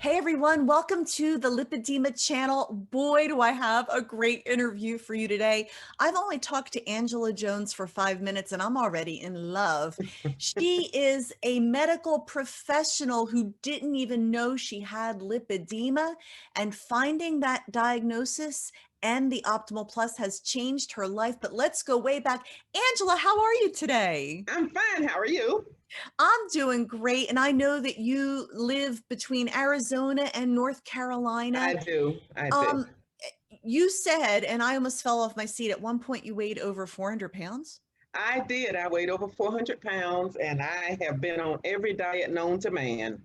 Hey everyone, welcome to the Lipedema Channel. Boy, do I have a great interview for you today. I've only talked to Angela Jones for 5 minutes and I'm already in love. She is a medical professional who didn't even know she had lipedema, and finding that diagnosis and the Optimal Plus has changed her life. But let's go way back. Angela, how are you today? I'm fine. How are you? I'm doing great. And I know that you live between Arizona and North Carolina. I do. I do. Um, you said, and I almost fell off my seat, at one point you weighed over 400 pounds. I did. I weighed over 400 pounds and I have been on every diet known to man.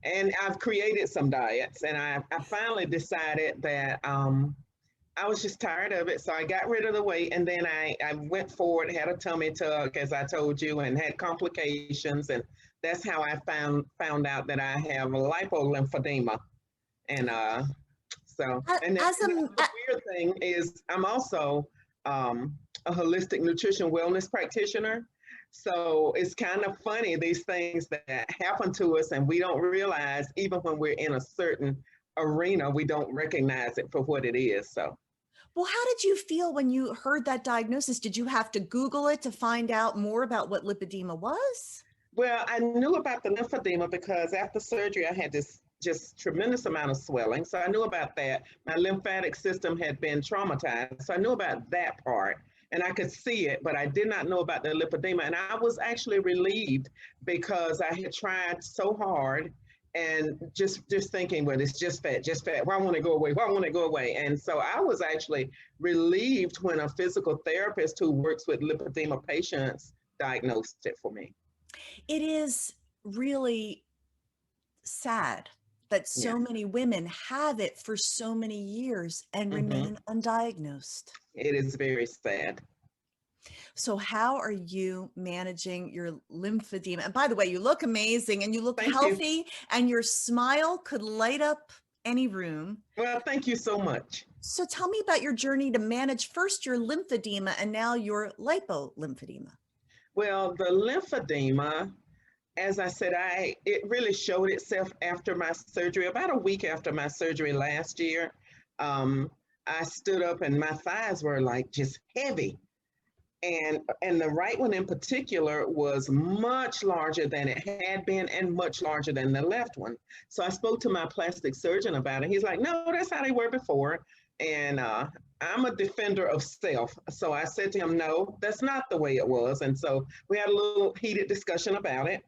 And I've created some diets and I finally decided that I was just tired of it. So I got rid of the weight and then I went forward, had a tummy tuck, as I told you, and had complications. And that's how I found out that I have lipolymphedema. And As a, the weird thing is I'm also a holistic nutrition wellness practitioner. So it's kind of funny, these things that happen to us and we don't realize, even when we're in a certain arena, we don't recognize it for what it is. So well, how did you feel when you heard that diagnosis? Did you have to Google it to find out more about what lipedema was? well, I knew about the lymphedema because after surgery I had this just tremendous amount of swelling. So I knew about that. My lymphatic system had been traumatized. So I knew about that part and I could see it, but I did not know about the lipedema. And I was actually relieved because I had tried so hard and just thinking, well, it's just fat, just fat. Why won't it go away? Why won't it go away? And so I was actually relieved when a physical therapist who works with lipedema patients diagnosed it for me. It is really sad that Yeah. so many women have it for so many years and Hmm. remain undiagnosed. It is very sad. So how are you managing your lymphedema? And by the way, you look amazing and you look Thank you. healthy and your smile could light up any room. Well, thank you so much. So tell me about your journey to manage first your lymphedema and now your lipolymphedema. Well, the lymphedema, as I said, it really showed itself after my surgery. About a week after my surgery last year, um, I stood up and my thighs were like just heavy. And the right one in particular was much larger than it had been and much larger than the left one. So I spoke to my plastic surgeon about it. He's like, no, that's how they were before. And I'm a defender of self. So I said to him, no, that's not the way it was. And so we had a little heated discussion about it.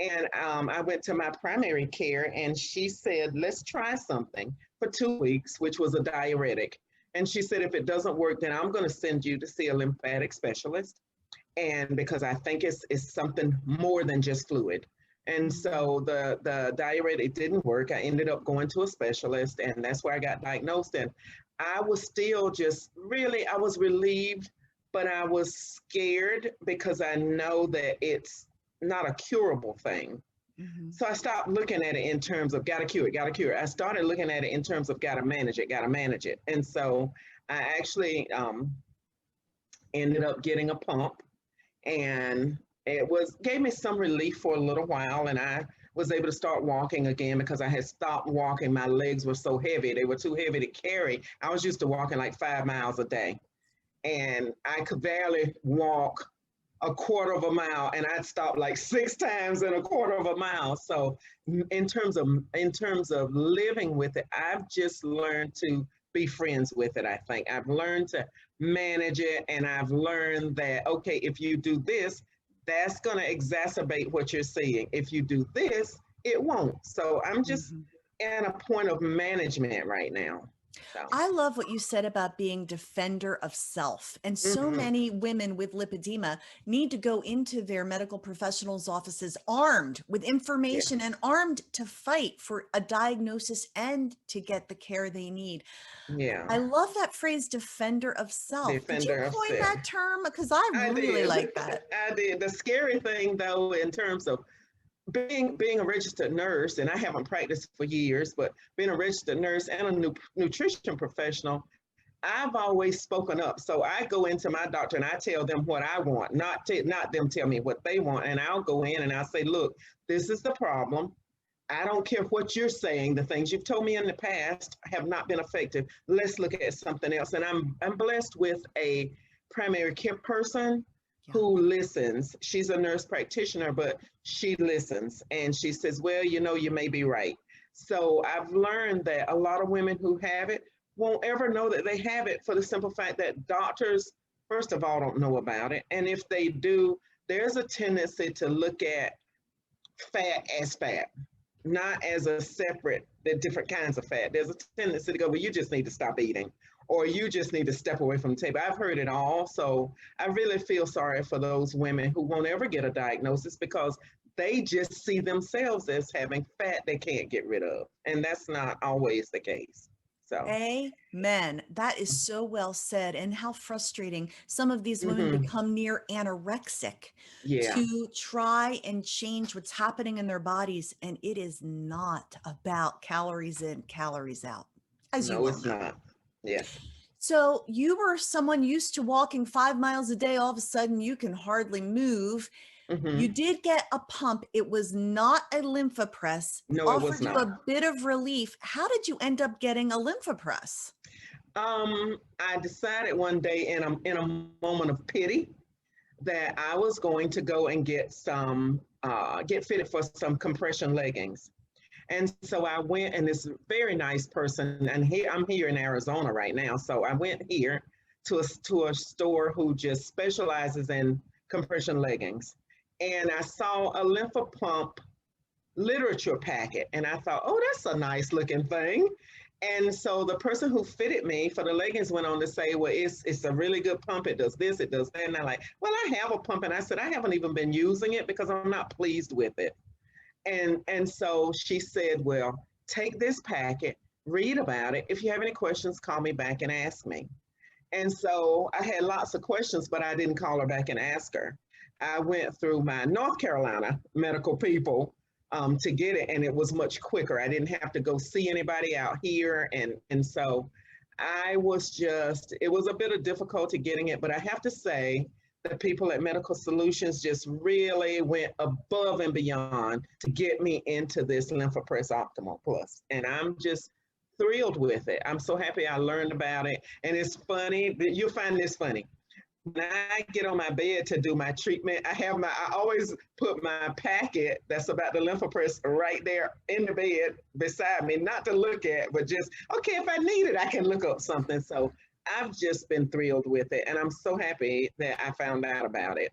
And I went to my primary care and she said, let's try something for 2 weeks, which was a diuretic. And she said, if it doesn't work, then I'm going to send you to see a lymphatic specialist. And because I think it's something more than just fluid. And so the diuretic didn't work. I ended up going to a specialist and that's where I got diagnosed. And I was still just really, I was relieved, but I was scared because I know that it's not a curable thing. Mhm. So I stopped looking at it in terms of gotta cure it, gotta cure it. I started looking at it in terms of gotta manage it, gotta manage it. And so I actually ended up getting a pump and it was gave me some relief for a little while and I was able to start walking again because I had stopped walking. My legs were so heavy. They were too heavy to carry. I was used to walking like 5 miles a day and I could barely walk a quarter of a mile and I'd stop like 6 times in a quarter of a mile. So in terms of living with it, I've just learned to be friends with it. I think I've learned to manage it and I've learned that okay, if you do this, that's going to exacerbate what you're seeing. If you do this, it won't. So I'm just Mhm. at a point of management right now. So I love what you said about being defender of self. And so mhm, many women with lipedema need to go into their medical professionals' offices armed with yeah, information and armed to fight for a diagnosis and to get the care they need. yeah, I love that phrase, defender of self. Did you defender of coin self. that term? Because I I really did. like that. I did. The scary thing, though, in terms of being a registered nurse, and I haven't practiced for years, but being a registered nurse and a nutrition professional, I've always spoken up. So I go into my doctor and I tell them what I want, not them tell me what they want. And I'll go in and I'll say, look, this is the problem. I don't care what you're saying. The things you've told me in the past have not been effective. Let's look at something else. And I'm blessed with a primary care person Yeah. who listens. She's a nurse practitioner, but she listens and she says, well, you know, you may be right. So I've learned that a lot of women who have it won't ever know that they have it for the simple fact that doctors, first of all, don't know about it. And if they do, there's a tendency to look at fat as fat, not as a separate, the different kinds of fat. There's a tendency to go, well, you just need to stop eating, or you just need to step away from the table. I've heard it all. So I really feel sorry for those women who won't ever get a diagnosis because they just see themselves as having fat they can't get rid of. And that's not always the case. So, Amen. That is so well said. And how frustrating some of these women mhm, become near anorexic yeah, to try and change what's happening in their bodies. And it is not about calories in, calories out, as you no, well it's know. not. Yes. So you were someone used to walking 5 miles a day. All of a sudden, you can hardly move. You Hmm. did get a pump. It was not a Lympha Press, No, it was offered you not. a bit of relief. How did you end up getting a Lympha Press? I decided one day in a moment of pity that I was going to go and get fitted for some compression leggings. And so I went, and this very nice person, and I'm here in Arizona right now. So I went here to a store who just specializes in compression leggings. And I saw a Lympha pump literature packet, and I thought, oh, that's a nice looking thing. And so the person who fitted me for the leggings went on to say, well, it's a really good pump. It does this, it does that. And I'm like, well, I have a pump. And I said, I haven't even been using it because I'm not pleased with it. And so she said, well, take this packet, read about it. If you have any questions, call me back and ask me. And so I had lots of questions, but I didn't call her back and ask her. I went through my North Carolina medical people to get it, and it was much quicker. I didn't have to go see anybody out here. And so it was a bit of difficulty getting it, but I have to say, the people at Medical Solutions just really went above and beyond to get me into this Lympha Press Optimal Plus. And I'm just thrilled with it. I'm so happy I learned about it. And it's funny, you'll find this funny. When I get on my bed to do my treatment, I always put my packet that's about the Lympha Press right there in the bed beside me, not to look at, but just, okay, if I need it, I can look up something. So I've just been thrilled with it. And I'm so happy that I found out about it.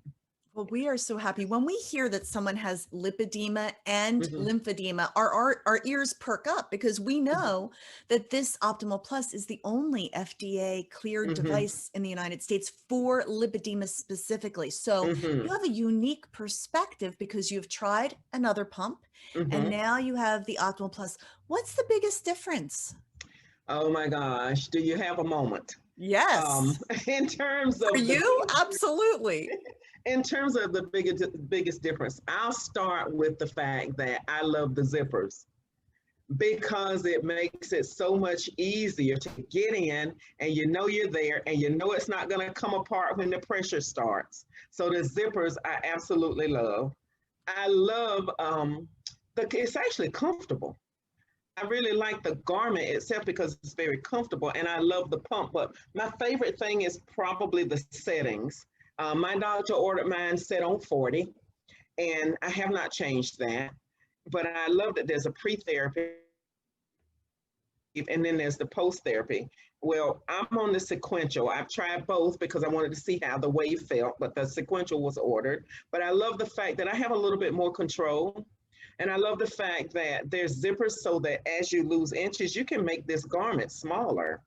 Well, we are so happy when we hear that someone has lipedema and Hmm. lymphedema. Our ears perk up because we know that this Optimal Plus is the only FDA cleared Hmm. device in the United States for lipedema specifically. So you Hmm. have a unique perspective because you've tried another pump and Hmm. now you have the Optimal Plus. What's the biggest difference? Oh my gosh. Do you have a moment? Yes. Um, in terms For of the you, absolutely. in terms of the biggest difference, I'll start with the fact that I love the zippers because it makes it so much easier to get in, and you know you're there, and you know it's not going to come apart when the pressure starts. So the zippers I absolutely love. I love it's actually comfortable. I really like the garment itself because it's very comfortable, and I love the pump. But my favorite thing is probably the settings. My doctor ordered mine set on 40, and I have not changed that. But I love that there's a pre-therapy and then there's the post-therapy. Well, I'm on the sequential. I've tried both because I wanted to see how the wave felt, but the sequential was ordered. But I love the fact that I have a little bit more control. And I love the fact that there's zippers so that as you lose inches, you can make this garment smaller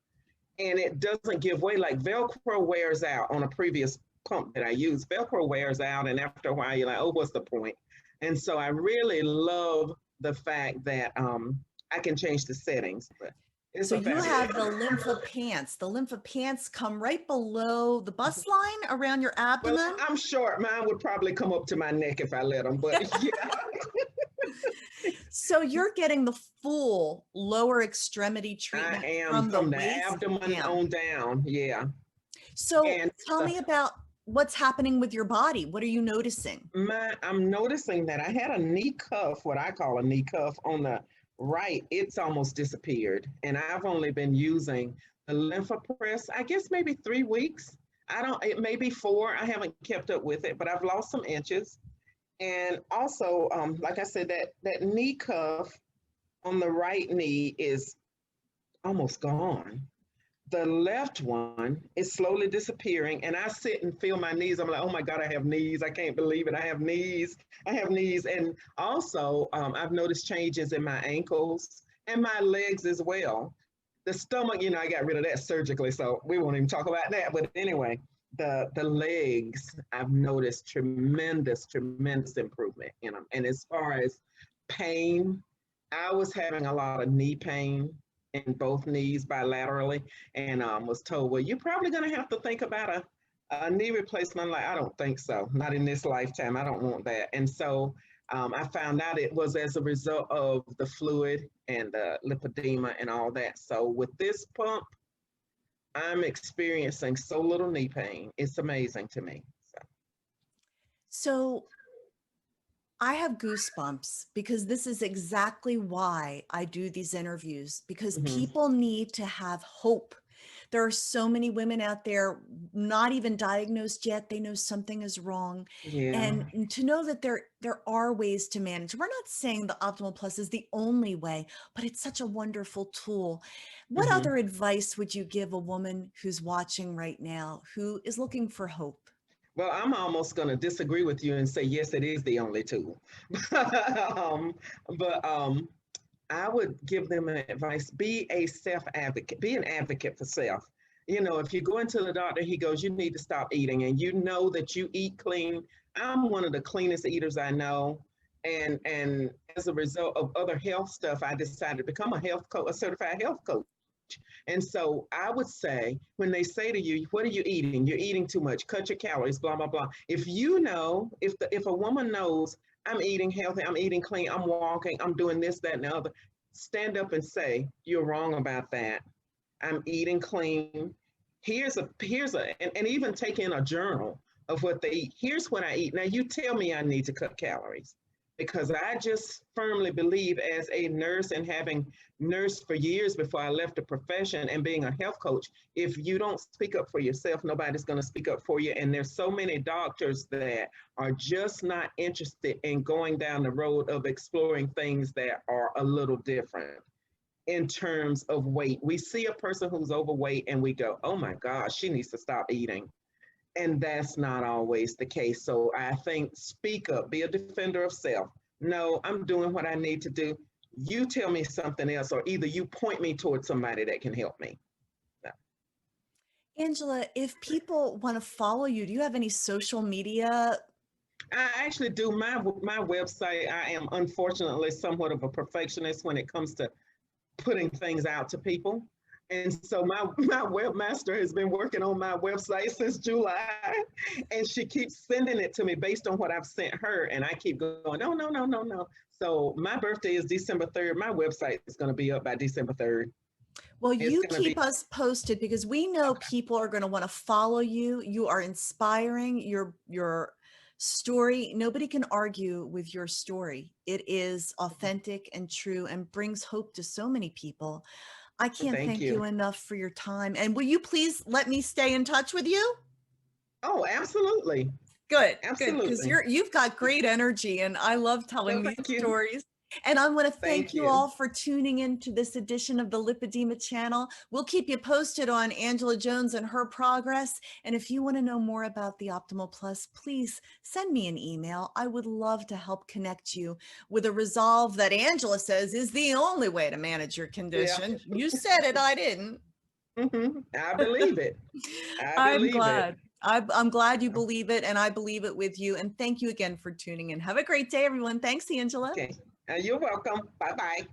and it doesn't give way. Like Velcro wears out on a previous pump that I used. Velcro wears out, and after a while, you're like, oh, what's the point? And so I really love the fact that I can change the settings. But it's So a you fabulous. have the Lympha pants. The Lympha pants come right below the bust line around your Well, abdomen. I'm short. Mine would probably come up to my neck if I let them. But yeah, So you're getting the full lower extremity I treatment am from the from the waist abdomen down. on down. Yeah. So And tell me about what's happening with your body? What are you noticing? I'm noticing that I had a knee cuff, what I call a knee cuff on the right. It's almost disappeared. And I've only been using the Lympha Press, I guess maybe 3 weeks. It may be 4. I haven't kept up with it, but I've lost some inches. And also, like I said, that knee cuff on the right knee is almost gone. The left one is slowly disappearing, and I sit and feel my knees. I'm like, oh my God, I have knees. I can't believe it. I have knees. I have knees. And also, I've noticed changes in my ankles and my legs as well. The stomach, I got rid of that surgically, so we won't even talk about that. But anyway, the legs, I've noticed tremendous, tremendous improvement in them. And as far as pain, I was having a lot of knee pain in both knees bilaterally, and was told, well, you're probably going to have to think about a knee replacement. I'm like, I don't think so. Not in this lifetime. I don't want that. And so I found out it was as a result of the fluid and the lipedema and all that. So with this pump, I'm experiencing so little knee pain. It's amazing to me. So I have goosebumps because this is exactly why I do these interviews, because Mhm. people need to have hope. There are so many women out there not even diagnosed yet. They know something is wrong. Yeah. And to know that there are ways to manage. We're not saying the Optimal Plus is the only way, but it's such a wonderful tool. What Mhm. other advice would you give a woman who's watching right now who is looking for hope? Well, I'm almost going to disagree with you and say, yes, it is the only tool. um, but I would give them an advice, be a self advocate, be an advocate for self. If you go into the doctor, he goes, you need to stop eating, and you know that you eat clean. I'm one of the cleanest eaters I know. And as a result of other health stuff, I decided to become a health coach, a certified health coach. And so I would say, when they say to you, what are you eating? You're eating too much, cut your calories, blah, blah, blah. If you know, if a woman knows I'm eating healthy, I'm eating clean, I'm walking, I'm doing this, that, and the other, stand up and say, you're wrong about that. I'm eating clean. And even take in a journal of what they eat. Here's what I eat. Now you tell me I need to cut calories, because I just firmly believe, as a nurse and having nursed for years before I left the profession and being a health coach, if you don't speak up for yourself, nobody's going to speak up for you. And there's so many doctors that are just not interested in going down the road of exploring things that are a little different in terms of weight. We see a person who's overweight and we go, oh my gosh, she needs to stop eating. And that's not always the case. So I think, speak up, be a defender of self. No, I'm doing what I need to do. You tell me something else, or either you point me towards somebody that can help me. Angela, if people want to follow you, do you have any social media? I actually do. My website, I am unfortunately somewhat of a perfectionist when it comes to putting things out to people. And so my webmaster has been working on my website since July, and she keeps sending it to me based on what I've sent her. And I keep going, no, no, no, no, no. So my birthday is December 3rd. My website is going to be up by December 3rd. Well, It's you going to be keep us posted because we know okay. people are going to want to follow you. You are inspiring. Your story, nobody can argue with your story. It is authentic and true and brings hope to so many people. I can't Thank thank you. you enough for your time. And will you please let me stay in touch with you? Oh, absolutely. Good, good, because Absolutely. you've got great energy and I love Well, telling these thank you. stories. And I want to thank Thank you you. all for tuning in to this edition of the Lipedema Channel. We'll keep you posted on Angela Jones and her progress. And if you want to know more about the Optimal Plus, please send me an email. I would love to help connect you with a resolve that Angela says is the only way to manage your Yeah. condition. You said it, I didn't. I believe it. I I'm believe it. glad. I'm glad you believe it, and I believe it with you. And thank you again for tuning in. Have a great day, everyone. Thanks, Angela. Okay. You're welcome. Bye bye.